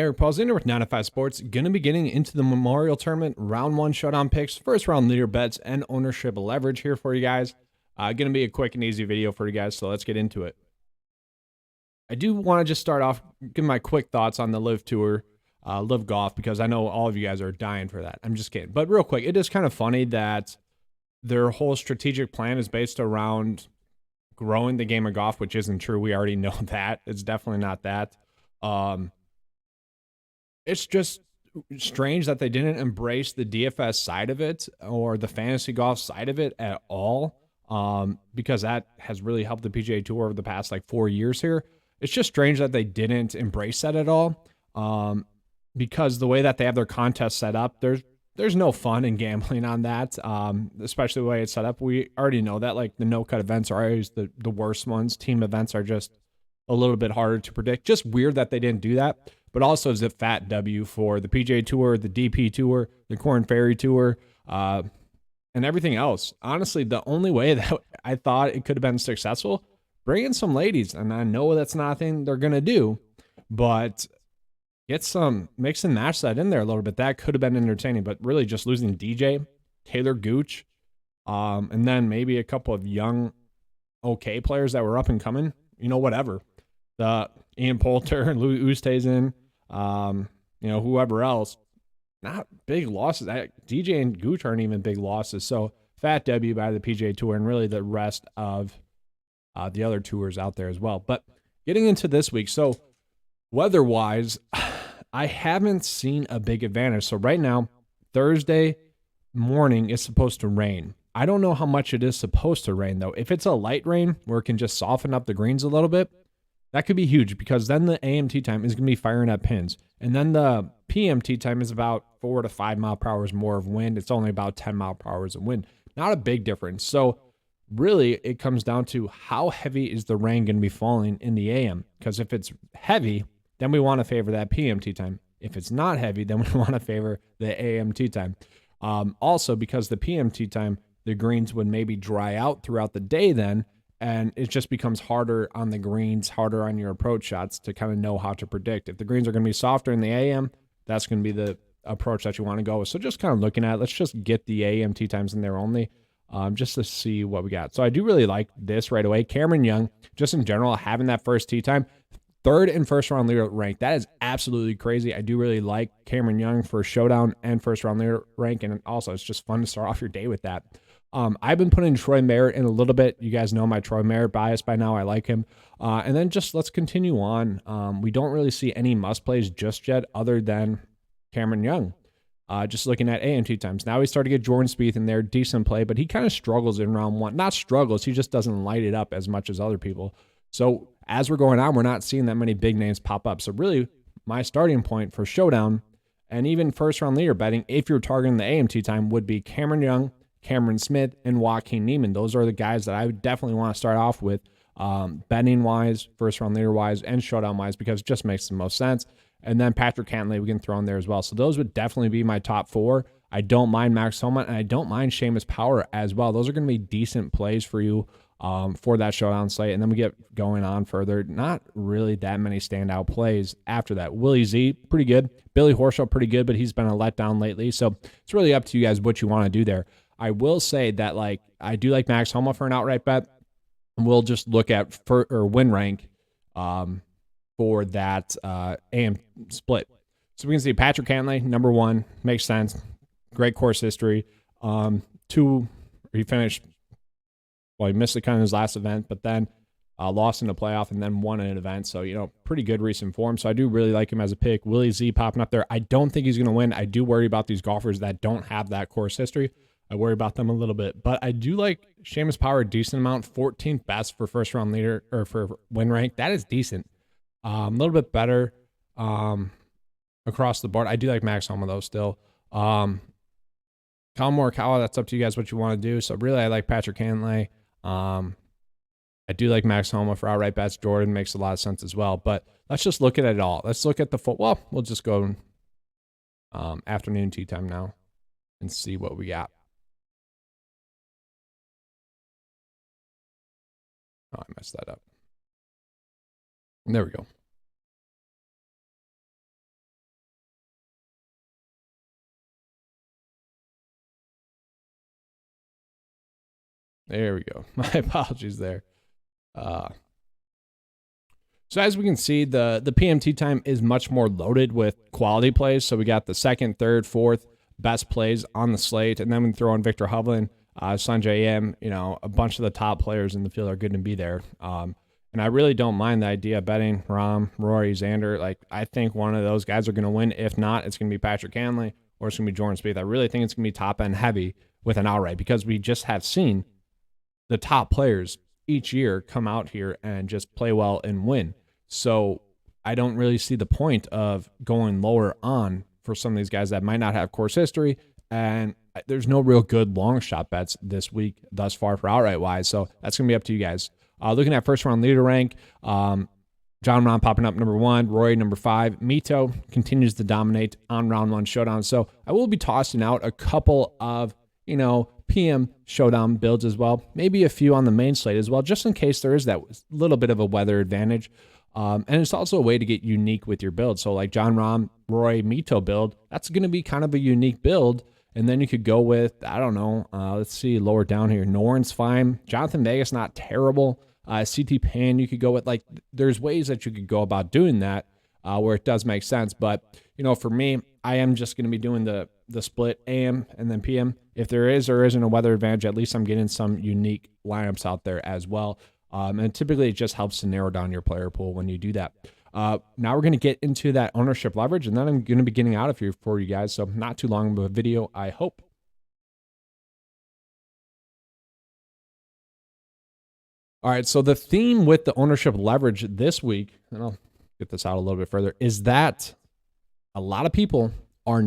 Eric Paulsiner with 905 Sports. Going to be getting into the Memorial Tournament Round 1 Showdown picks, first round leader bets, and ownership leverage here for you guys. Going to be a quick and easy video for you guys, so let's get into it. I do want to just start off, give my quick thoughts on the Live Tour, Live Golf, because I know all of you guys are dying for that. I'm just kidding. But real quick, it is kind of funny that their whole strategic plan is based around growing the game of golf, which isn't true. We already know that. It's definitely not that. It's just strange that they didn't embrace the DFS side of it or the fantasy golf side of it at all, because that has really helped the PGA Tour over the past like 4 years here. It's just strange that they didn't embrace that at all, because the way that they have their contest set up, there's no fun in gambling on that, especially the way it's set up. We already know that, like, the no-cut events are always the worst ones. Team events are just a little bit harder to predict. Just weird that they didn't do that. But also is a fat W for the PGA Tour, the DP Tour, the Korn Ferry Tour, and everything else. Honestly, the only way that I thought it could have been successful, bring in some ladies. And I know that's not a thing they're going to do, but get some, mix and match that in there a little bit. That could have been entertaining, but really just losing DJ, Taylor Gooch, and then maybe a couple of young, okay players that were up and coming, whatever. The Ian Poulter, Louis Oosthuizen, whoever else, not big losses. DJ and Gooch aren't even big losses. So fat W by the PGA Tour and really the rest of the other tours out there as well. But getting into this week, so weather-wise, I haven't seen a big advantage. So right now, Thursday morning is supposed to rain. I don't know how much it is supposed to rain, though. If it's a light rain where it can just soften up the greens a little bit, that could be huge, because then the AM tee time is going to be firing at pins. And then the PM tee time is about 4 to 5 mile per hour more of wind. It's only about 10 mile per hour of wind. Not a big difference. So really it comes down to how heavy is the rain going to be falling in the AM? Because if it's heavy, then we want to favor that PM tee time. If it's not heavy, then we want to favor the AM tee time. Also, because the PM tee time, the greens would maybe dry out throughout the day then, and it just becomes harder on the greens, harder on your approach shots to kind of know how to predict. If the greens are going to be softer in the AM, that's going to be the approach that you want to go with. So just kind of looking at it, let's just get the AM tee times in there only, just to see what we got. So I do really like this right away. Cameron Young, just in general, having that first tee time, third and first round leader rank. That is absolutely crazy. I do really like Cameron Young for Showdown and first round leader rank. And also it's just fun to start off your day with that. I've been putting Troy Merritt in a little bit. You guys know my Troy Merritt bias by now. I like him. And then just let's continue on. We don't really see any must plays just yet other than Cameron Young. Just looking at AMT times. Now we start to get Jordan Spieth in there. Decent play, but he kind of struggles in round one. Not struggles. He just doesn't light it up as much as other people. So as we're going on, we're not seeing that many big names pop up. So really my starting point for Showdown and even first round leader betting, if you're targeting the AMT time, would be Cameron Young, Cameron Smith, and Joaquin Niemann. Those are the guys that I would definitely want to start off with, betting-wise, first-round leader-wise, and showdown-wise, because it just makes the most sense. And then Patrick Cantlay we can throw in there as well. So those would definitely be my top four. I don't mind Max Homa, and I don't mind Seamus Power as well. Those are going to be decent plays for you for that showdown slate. And then we get going on further. Not really that many standout plays after that. Willie Z, pretty good. Billy Horschel, pretty good, but he's been a letdown lately. So it's really up to you guys what you want to do there. I will say that, like, I do like Max Homa for an outright bet. And we'll just look at win rank for that AM split. So we can see Patrick Cantlay, number one, makes sense. Great course history. Two, he finished, well, he missed the kind of his last event, but then lost in the playoff and then won an event. So, pretty good recent form. So I do really like him as a pick. Willie Z popping up there. I don't think he's going to win. I do worry about these golfers that don't have that course history. I worry about them a little bit, but I do like Seamus Power a decent amount. 14th best for first round leader or for win rank. That is decent. A little bit better across the board. I do like Max Homa though still. Colin Morikawa, that's up to you guys what you want to do. So really, I like Patrick Cantlay. I do like Max Homa for outright bets. Jordan makes a lot of sense as well. But let's just look at it all. Let's look at the full. Well, we'll just go afternoon tee time now and see what we got. Oh, I messed that up. There we go. There we go. My apologies there. So as we can see, the PMT time is much more loaded with quality plays. So we got the second, third, fourth best plays on the slate. And then we throw in Victor Hovland, Sanjay M, a bunch of the top players in the field are good to be there. And I really don't mind the idea of betting Rahm, Rory, Xander. Like, I think one of those guys are going to win. If not, it's going to be Patrick Cantlay or it's going to be Jordan Spieth. I really think it's going to be top end heavy with an outright because we just have seen the top players each year come out here and just play well and win. So I don't really see the point of going lower on for some of these guys that might not have course history. And there's no real good long shot bets this week thus far for outright wise. So that's going to be up to you guys. Looking at first round leader rank, John Rahm popping up number 1, Rory number 5. Mito continues to dominate on round 1 Showdown. So I will be tossing out a couple of, PM Showdown builds as well. Maybe a few on the main slate as well, just in case there is that little bit of a weather advantage. And it's also a way to get unique with your build. So like John Rahm, Rory, Mito build, that's going to be kind of a unique build. And then you could go with, I don't know, let's see, lower down here. Noren's fine. Jonathan Vegas, not terrible. CT Pan, you could go with. Like, there's ways that you could go about doing that where it does make sense. But, for me, I am just going to be doing the split AM and then PM. If there is or isn't a weather advantage, at least I'm getting some unique lineups out there as well. And typically it just helps to narrow down your player pool when you do that. Now we're going to get into that ownership leverage, and then I'm going to be getting out of here for you guys. So not too long of a video, I hope. All right, so the theme with the ownership leverage this week, and I'll get this out a little bit further, is that a lot of people are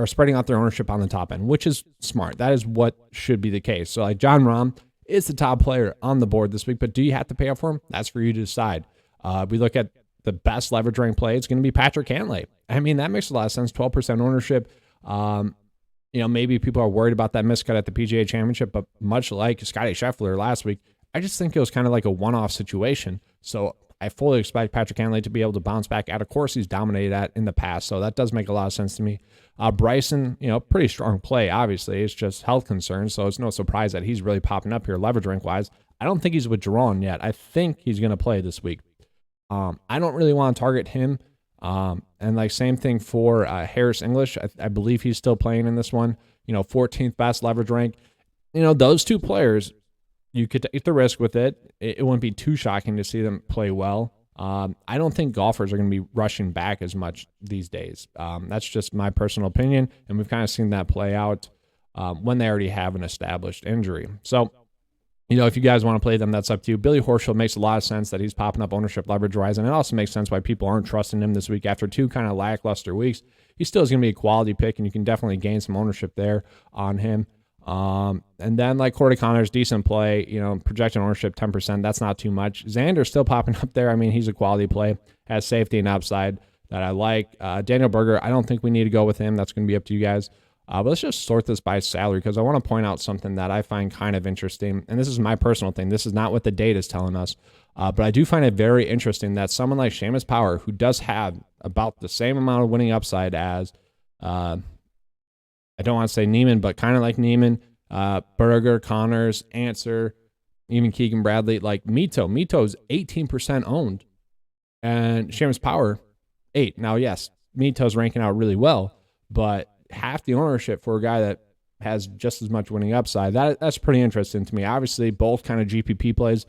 spreading out their ownership on the top end, which is smart. That is what should be the case. So like John Rahm is the top player on the board this week, but do you have to pay up for him? That's for you to decide. We look at the best leverage rank play. It's going to be Patrick Cantlay. I mean, that makes a lot of sense. 12% ownership. Maybe people are worried about that miscut at the PGA Championship, but much like Scotty Scheffler last week, I just think it was kind of like a one-off situation. So I fully expect Patrick Cantlay to be able to bounce back at a course he's dominated at in the past. So that does make a lot of sense to me. Bryson, pretty strong play, obviously. It's just health concerns, so it's no surprise that he's really popping up here leverage rank-wise. I don't think he's withdrawn yet. I think he's going to play this week. I don't really want to target him. And like same thing for Harris English. I believe he's still playing in this one. 14th best leverage rank. Those two players, you could take the risk with it. It wouldn't be too shocking to see them play well. I don't think golfers are going to be rushing back as much these days. That's just my personal opinion, and we've kind of seen that play out when they already have an established injury. So, if you guys want to play them, that's up to you. Billy Horschel makes a lot of sense that he's popping up ownership leverage-wise, and it also makes sense why people aren't trusting him this week after 2 kind of lackluster weeks. He still is going to be a quality pick, and you can definitely gain some ownership there on him. And then like Corey Connors, decent play, projected ownership 10%. That's not too much. Xander's still popping up there. I mean, he's a quality play, has safety and upside that I like. Daniel Berger, I don't think we need to go with him. That's going to be up to you guys. But let's just sort this by salary because I want to point out something that I find kind of interesting. And this is my personal thing. This is not what the data is telling us. But I do find it very interesting that someone like Seamus Power, who does have about the same amount of winning upside as, I don't want to say Neiman, but kind of like Neiman, Berger, Connors, Answer, even Keegan Bradley, like Mito. Mito's 18% owned and Seamus Power 8%. Now, yes, Mito's ranking out really well, but half the ownership for a guy that has just as much winning upside. That's pretty interesting to me. Obviously, both kind of GPP plays.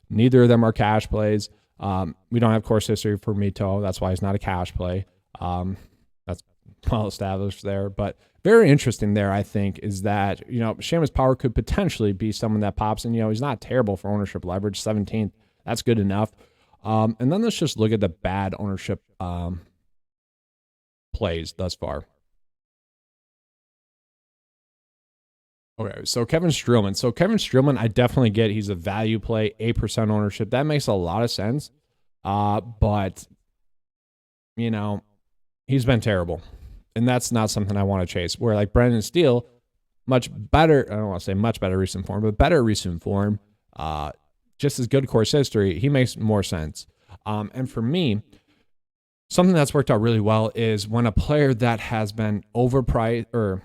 Neither of them are cash plays. We don't have course history for Mito. That's why he's not a cash play. That's well established there. But very interesting there, I think, is that, Seamus Power could potentially be someone that pops in. He's not terrible for ownership leverage, 17th. That's good enough. And then let's just look at the bad ownership plays thus far. Okay, so Kevin Streelman. So Kevin Streelman, I definitely get he's a value play, 8% ownership. That makes a lot of sense. But, he's been terrible. And that's not something I want to chase. Where like Brendan Steele, much better, I don't want to say much better recent form, but better recent form, just as good course history, he makes more sense. And for me, something that's worked out really well is when a player that has been overpriced or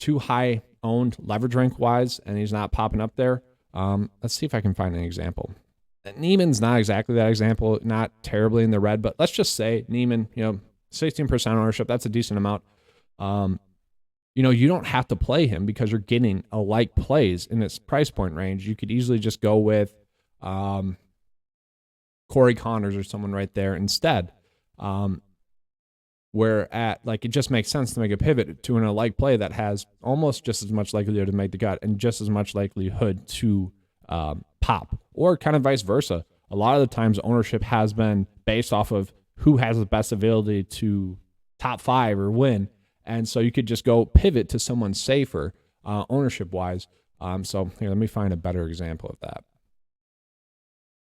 too high owned leverage rank wise, and he's not popping up there. Let's see if I can find an example. Neiman's not exactly that example, not terribly in the red, but let's just say Neiman, 16% ownership, that's a decent amount. You don't have to play him because you're getting a like plays in its price point range. You could easily just go with Corey Connors or someone right there instead. Where it just makes sense to make a pivot to an alike play that has almost just as much likelihood to make the cut and just as much likelihood to pop, or kind of vice versa. A lot of the times ownership has been based off of who has the best ability to top 5 or win. And so you could just go pivot to someone safer ownership wise. So here, let me find a better example of that.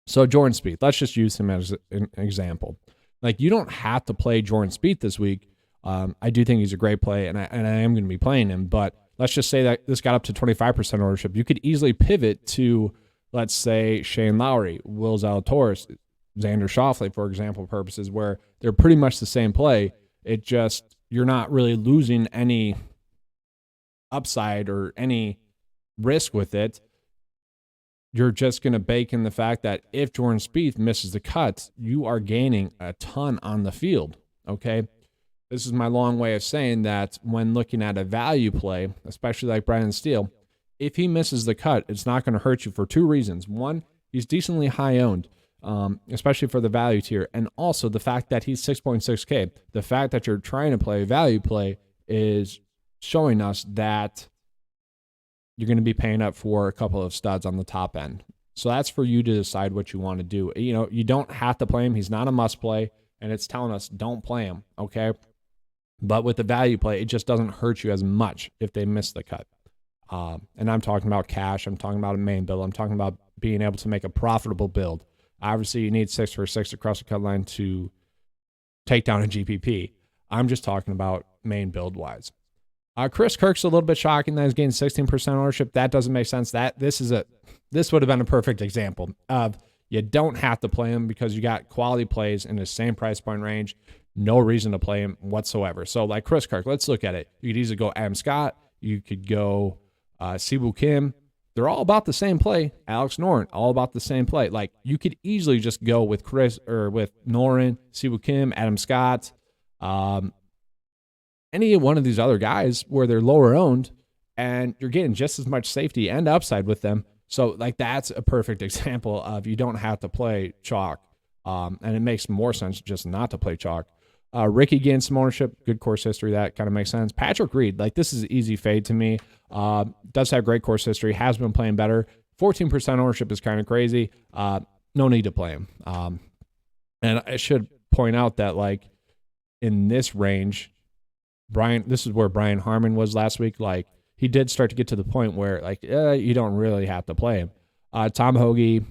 So Jordan Spieth, let's just use him as an example. Like, you don't have to play Jordan Spieth this week. I do think he's a great play, and I am going to be playing him. But let's just say that this got up to 25% ownership. You could easily pivot to, let's say, Shane Lowry, Will Zalatoris, Xander Schauffele, for example, purposes, where they're pretty much the same play. It just, you're not really losing any upside or any risk with it. You're just going to bake in the fact that if Jordan Spieth misses the cut, you are gaining a ton on the field, okay? This is my long way of saying that when looking at a value play, especially like Brendan Steele, if he misses the cut, it's not going to hurt you for 2 reasons. One, he's decently high owned, especially for the value tier, and also the fact that he's 6.6K. The fact that you're trying to play a value play is showing us that you're going to be paying up for a couple of studs on the top end. So that's for you to decide what you want to do. You don't have to play him. He's not a must play, and it's telling us don't play him, okay? But with the value play, it just doesn't hurt you as much if they miss the cut. And I'm talking about cash. I'm talking about a main build. I'm talking about being able to make a profitable build. Obviously, you need 6 for 6 across the cut line to take down a GPP. I'm just talking about main build-wise. Chris Kirk's a little bit shocking that he's getting 16% ownership. That doesn't make sense. This would have been a perfect example of you don't have to play him because you got quality plays in the same price point range. No reason to play him whatsoever. So like Chris Kirk, let's look at it. You could easily go Adam Scott. You could go Siwoo Kim. They're all about the same play. Alex Noren, all about the same play. Like, you could easily just go with Chris or with Noren, Siwoo Kim, Adam Scott, any one of these other guys where they're lower owned, and you're getting just as much safety and upside with them. So like, that's a perfect example of you don't have to play chalk. And it makes more sense just not to play chalk. Ricky gained some ownership, good course history. That kind of makes sense. Patrick Reed, like, this is an easy fade to me. Does have great course history, has been playing better. 14% ownership is kind of crazy. No need to play him. And I should point out that, like, in this range, this is where Brian Harmon was last week. Like, he did start to get to the point where, like, you don't really have to play him. Tom Hoagie,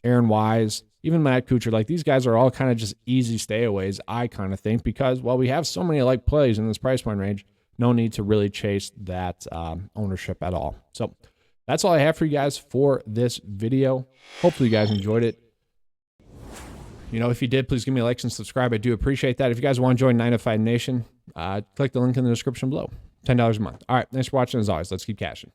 Aaron Wise, even Matt Kuchar, like, these guys are all kind of just easy stayaways, I kind of think, because, well, we have so many like plays in this price point range, no need to really chase that ownership at all. So that's all I have for you guys for this video. Hopefully you guys enjoyed it. If you did, please give me a like and subscribe. I do appreciate that. If you guys want to join 9 to 5 Nation, click the link in the description below. $10 a month. All right, thanks for watching. As always, let's keep cashing.